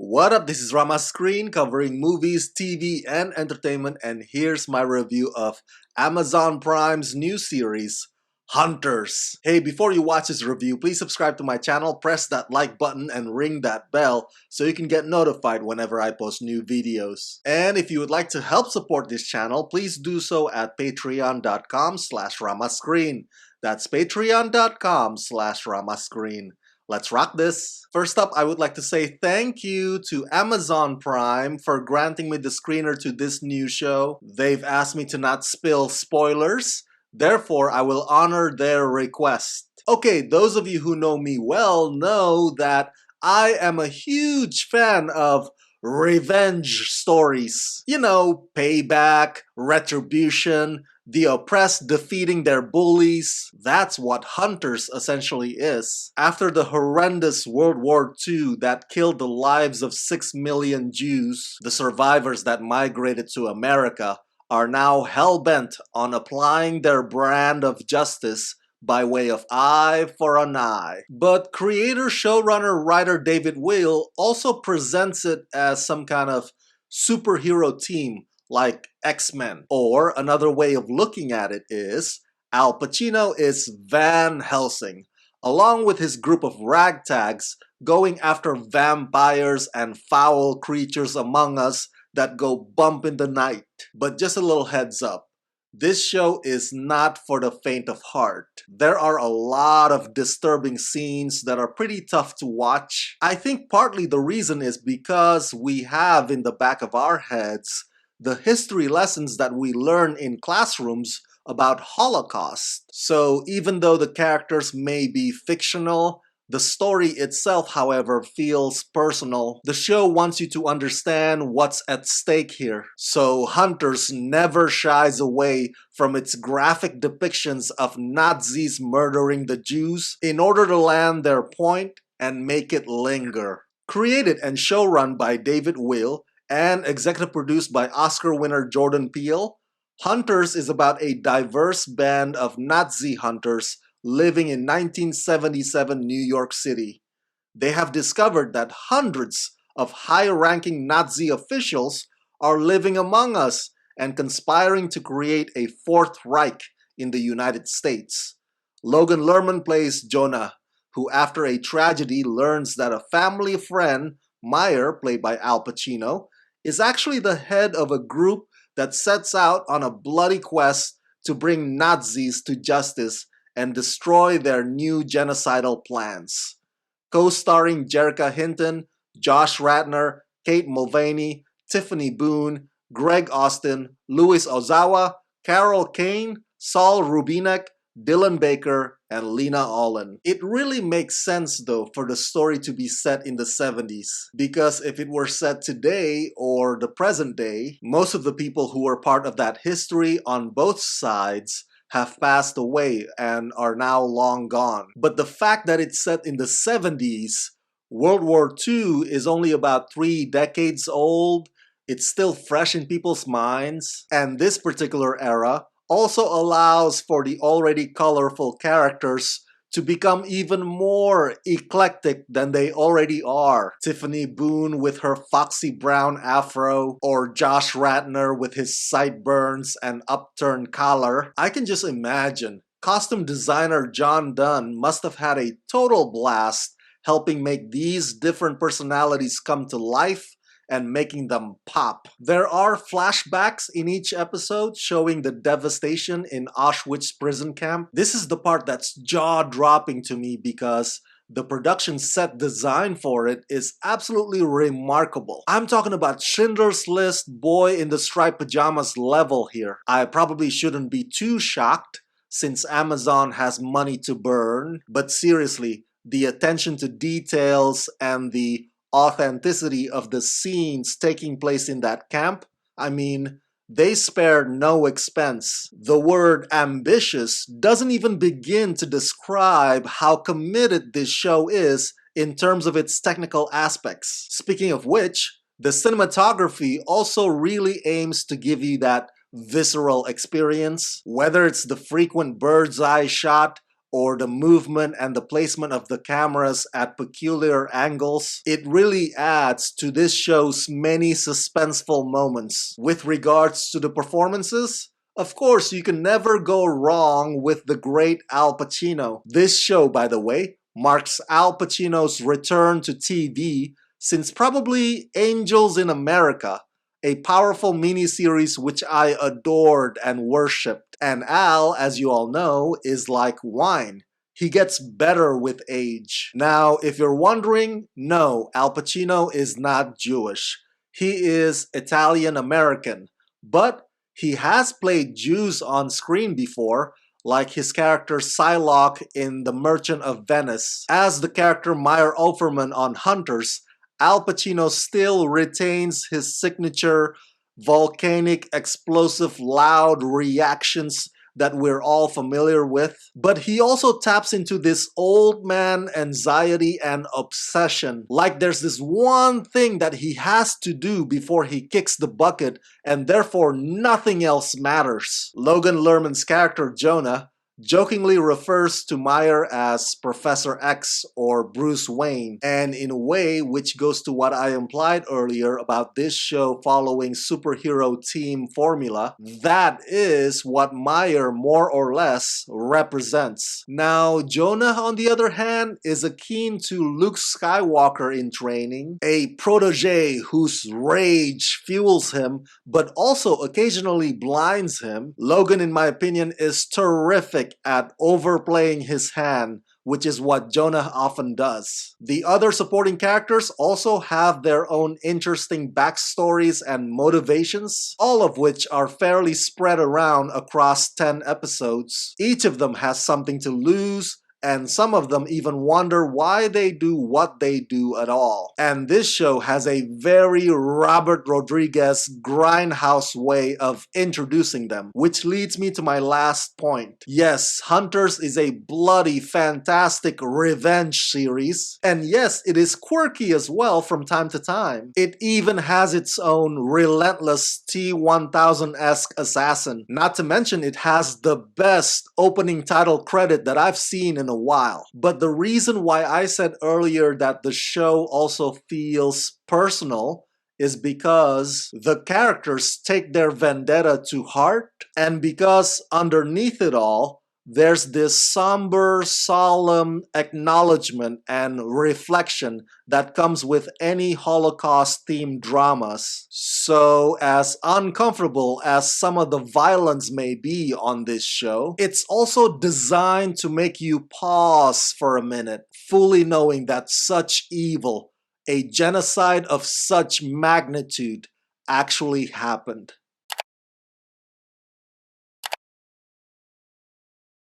What up? This is Rama Screen covering movies, TV, and entertainment, and here's my review of Amazon Prime's new series, Hunters. Hey, before you watch this review, please subscribe to my channel, press that like button, and ring that bell so you can get notified whenever I post new videos. And if you would like to help support this channel, please do so at patreon.com/ramascreen. That's patreon.com/ramascreen. Let's rock this! First up, I would like to say thank you to Amazon Prime for granting me the screener to this new show. They've asked me to not spill spoilers, therefore I will honor their request. Okay, those of you who know me well know that I am a huge fan of revenge stories. You know, payback, retribution, the oppressed defeating their bullies. That's what Hunters essentially is. After the horrendous World War II that killed the lives of 6 million Jews, the survivors that migrated to America are now hell-bent on applying their brand of justice by way of eye for an eye. But creator, showrunner, writer David Weil also presents it as some kind of superhero team like X-Men. Or another way of looking at it is Al Pacino is Van Helsing, along with his group of ragtags going after vampires and foul creatures among us that go bump in the night. But just a little heads up. This show is not for the faint of heart. There are a lot of disturbing scenes that are pretty tough to watch. I think partly the reason is because we have in the back of our heads the history lessons that we learn in classrooms about Holocaust. So even though the characters may be fictional, the story itself, however, feels personal. The show wants you to understand what's at stake here. So Hunters never shies away from its graphic depictions of Nazis murdering the Jews in order to land their point and make it linger. Created and showrun by David Weil and executive produced by Oscar winner Jordan Peele, Hunters is about a diverse band of Nazi hunters living in 1977 New York City. They have discovered that hundreds of high-ranking Nazi officials are living among us and conspiring to create a Fourth Reich in the United States. Logan Lerman plays Jonah, who after a tragedy learns that a family friend, Meyer, played by Al Pacino, is actually the head of a group that sets out on a bloody quest to bring Nazis to justice and destroy their new genocidal plans. Co-starring Jerrica Hinton, Josh Radnor, Kate Mulvaney, Tiffany Boone, Greg Austin, Louis Ozawa, Carol Kane, Saul Rubinek, Dylan Baker, and Lena Olin. It really makes sense though for the story to be set in the 70s, because if it were set today or the present day, most of the people who were part of that history on both sides have passed away and are now long gone. But the fact that it's set in the 70s, World War II is only about 3 decades old, it's still fresh in people's minds, and this particular era also allows for the already colorful characters to become even more eclectic than they already are. Tiffany Boone with her foxy brown afro, or Josh Radnor with his sideburns and upturned collar. I can just imagine. Costume designer John Dunn must have had a total blast helping make these different personalities come to life and making them pop. There are flashbacks in each episode showing the devastation in Auschwitz prison camp. This is the part that's jaw-dropping to me because the production set design for it is absolutely remarkable. I'm talking about Schindler's List, boy in the striped pajamas level here. I probably shouldn't be too shocked since Amazon has money to burn, but seriously, the attention to details and the authenticity of the scenes taking place in that camp, I mean, they spared no expense. The word ambitious doesn't even begin to describe how committed this show is in terms of its technical aspects. Speaking of which, the cinematography also really aims to give you that visceral experience, whether it's the frequent bird's eye shot or the movement and the placement of the cameras at peculiar angles, it really adds to this show's many suspenseful moments. With regards to the performances, of course, you can never go wrong with the great Al Pacino. This show, by the way, marks Al Pacino's return to TV since probably Angels in America, a powerful miniseries which I adored and worshipped. And Al, as you all know, is like wine. He gets better with age. Now, if you're wondering, no, Al Pacino is not Jewish. He is Italian-American. But he has played Jews on screen before, like his character Psylocke in The Merchant of Venice. As the character Meyer Overman on Hunters, Al Pacino still retains his signature volcanic, explosive, loud reactions that we're all familiar with. But he also taps into this old man anxiety and obsession. Like there's this one thing that he has to do before he kicks the bucket, and therefore nothing else matters. Logan Lerman's character Jonah jokingly refers to Meyer as Professor X or Bruce Wayne, and in a way which goes to what I implied earlier about this show following superhero team formula, that is what Meyer more or less represents. Now, Jonah, on the other hand, is akin to Luke Skywalker in training, a protege whose rage fuels him but also occasionally blinds him. Logan, in my opinion, is terrific at overplaying his hand, which is what Jonah often does. The other supporting characters also have their own interesting backstories and motivations, all of which are fairly spread around across 10 episodes. Each of them has something to lose, and some of them even wonder why they do what they do at all. And this show has a very Robert Rodriguez grindhouse way of introducing them, which leads me to my last point. Yes, Hunters is a bloody, fantastic revenge series, and yes, it is quirky as well from time to time. It even has its own relentless T-1000-esque assassin. Not to mention it has the best opening title credit that I've seen in a while. But the reason why I said earlier that the show also feels personal is because the characters take their vendetta to heart, and because underneath it all, there's this somber, solemn acknowledgement and reflection that comes with any Holocaust-themed dramas. So, as uncomfortable as some of the violence may be on this show, it's also designed to make you pause for a minute, fully knowing that such evil, a genocide of such magnitude, actually happened.